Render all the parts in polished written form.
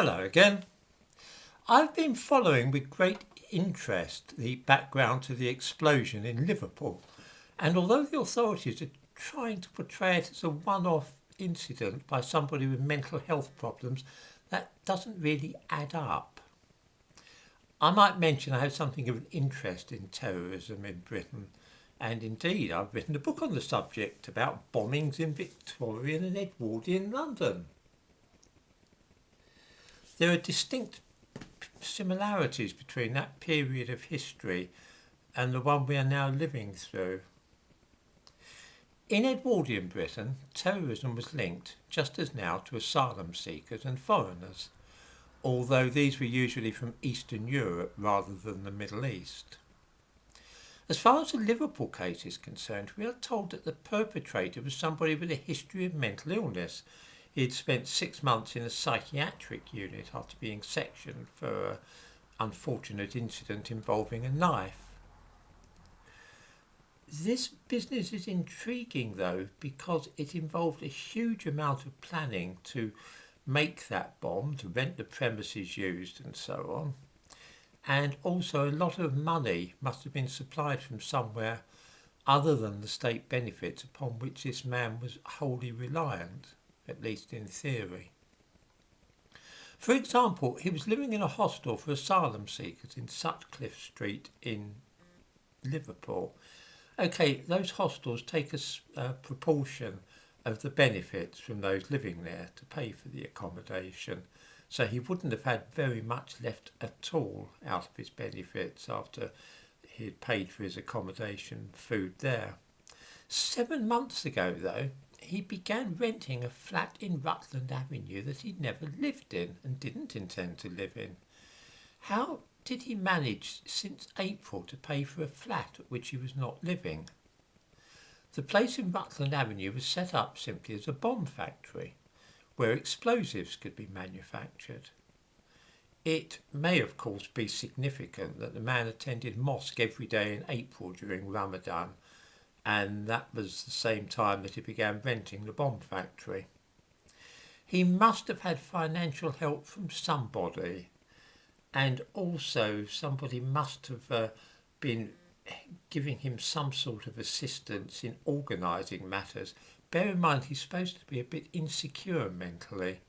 Hello again. I've been following with great interest the background to the explosion in Liverpool, and although the authorities are trying to portray it as a one-off incident by somebody with mental health problems, that doesn't really add up. I might mention I have something of an interest in terrorism in Britain, and indeed I've written a book on the subject about bombings in Victorian and Edwardian London. There are distinct similarities between that period of history and the one we are now living through. In Edwardian Britain, terrorism was linked, just as now, to asylum seekers and foreigners, although these were usually from Eastern Europe rather than the Middle East. As far as the Liverpool case is concerned, we are told that the perpetrator was somebody with a history of mental illness. He had spent 6 months in a psychiatric unit after being sectioned for an unfortunate incident involving a knife. This business is intriguing though because it involved a huge amount of planning to make that bomb, to rent the premises used and so on. And also a lot of money must have been supplied from somewhere other than the state benefits upon which this man was wholly reliant, at least in theory. For example, he was living in a hostel for asylum seekers in Sutcliffe Street in Liverpool. Okay, those hostels take a proportion of the benefits from those living there to pay for the accommodation, so he wouldn't have had very much left at all out of his benefits after he had paid for his accommodation and food there. 7 months ago, though, he began renting a flat in Rutland Avenue that he'd never lived in and didn't intend to live in. How did he manage since April to pay for a flat at which he was not living? The place in Rutland Avenue was set up simply as a bomb factory where explosives could be manufactured. It may of course be significant that the man attended mosque every day in April during Ramadan, and that was the same time that he began renting the bomb factory. He must have had financial help from somebody, and also somebody must have been giving him some sort of assistance in organising matters. Bear in mind he's supposed to be a bit insecure mentally.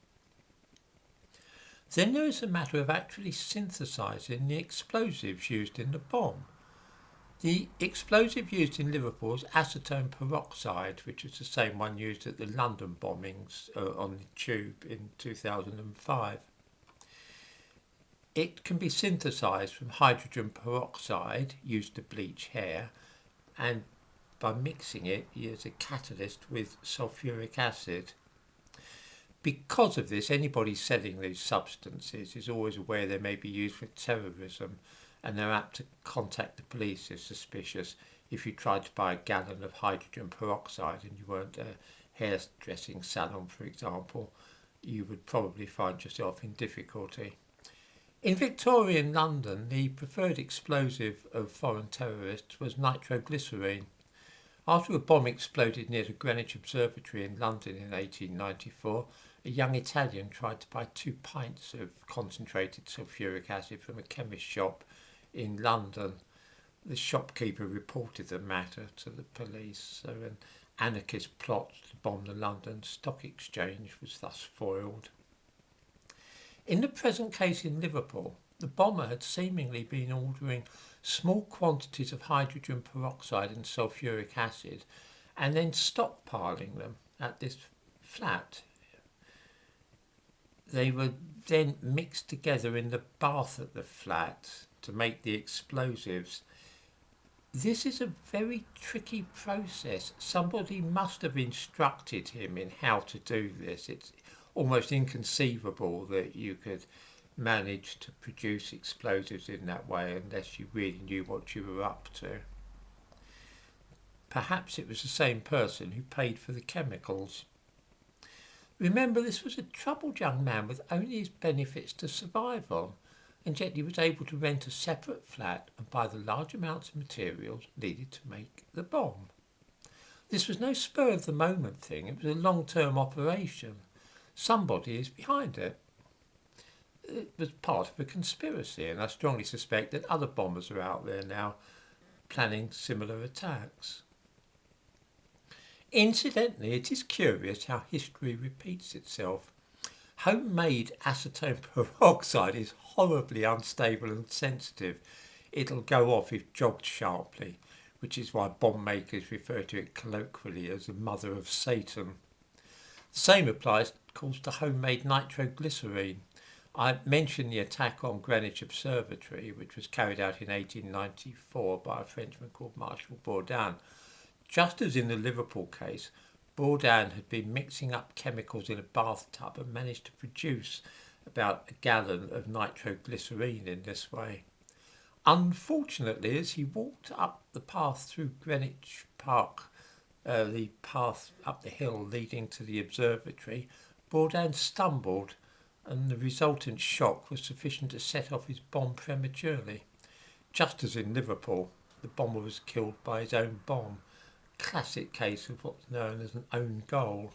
Then there is the matter of actually synthesising the explosives used in the bomb. The explosive used in Liverpool is acetone peroxide, which is the same one used at the London bombings on the tube in 2005. It can be synthesised from hydrogen peroxide used to bleach hair, and by mixing it as a catalyst with sulfuric acid. Because of this, anybody selling these substances is always aware they may be used for terrorism, and they're apt to contact the police if suspicious. If you tried to buy a gallon of hydrogen peroxide and you weren't a hairdressing salon, for example, you would probably find yourself in difficulty. In Victorian London, the preferred explosive of foreign terrorists was nitroglycerine. After a bomb exploded near the Greenwich Observatory in London in 1894, a young Italian tried to buy 2 pints of concentrated sulfuric acid from a chemist shop in London. The shopkeeper reported the matter to the police, so an anarchist plot to bomb the London Stock Exchange was thus foiled. In the present case in Liverpool, the bomber had seemingly been ordering small quantities of hydrogen peroxide and sulfuric acid and then stockpiling them at this flat. They were then mixed together in the bath at the flat to make the explosives. This is a very tricky process. Somebody must have instructed him in how to do this. It's almost inconceivable that you could manage to produce explosives in that way unless you really knew what you were up to. Perhaps it was the same person who paid for the chemicals. Remember, this was a troubled young man with only his benefits to survive on, and yet he was able to rent a separate flat and buy the large amounts of materials needed to make the bomb. This was no spur of the moment thing, it was a long-term operation. Somebody is behind it. it was part of a conspiracy, and I strongly suspect that other bombers are out there now planning similar attacks. Incidentally, it is curious how history repeats itself. Homemade acetone peroxide is horribly unstable and sensitive. It'll go off if jogged sharply, which is why bomb makers refer to it colloquially as the mother of Satan. The same applies, of course, to homemade nitroglycerine. I mentioned the attack on Greenwich Observatory, which was carried out in 1894 by a Frenchman called Marshal Bourdin. Just as in the Liverpool case, Bourdin had been mixing up chemicals in a bathtub and managed to produce about a gallon of nitroglycerine in this way. Unfortunately, as he walked up the path through Greenwich Park, the path up the hill leading to the observatory, Bourdin stumbled, and the resultant shock was sufficient to set off his bomb prematurely. Just as in Liverpool, the bomber was killed by his own bomb. Classic case of what's known as an own goal.